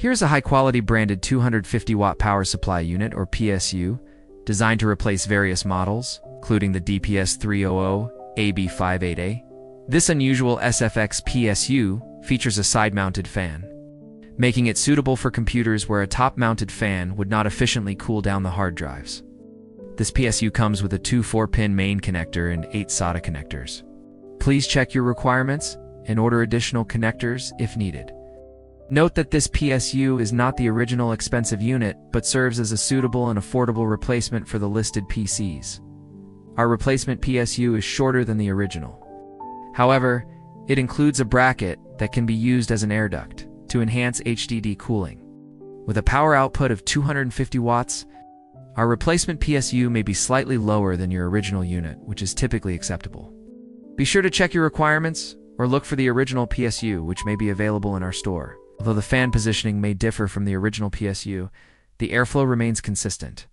Here's a high-quality branded 250-watt power supply unit, or PSU, designed to replace various models, including the DPS-300AB-58A. This unusual SFX PSU features a side-mounted fan, making it suitable for computers where a top-mounted fan would not efficiently cool down the hard drives. This PSU comes with a 2 4-pin main connector and 8 SATA connectors. Please check your requirements and order additional connectors if needed. Note that this PSU is not the original expensive unit, but serves as a suitable and affordable replacement for the listed PCs. Our replacement PSU is shorter than the original. However, it includes a bracket that can be used as an air duct to enhance HDD cooling. With a power output of 250 watts, our replacement PSU may be slightly lower than your original unit, which is typically acceptable. Be sure to check your requirements or look for the original PSU, which may be available in our store. Although the fan positioning may differ from the original PSU, the airflow remains consistent.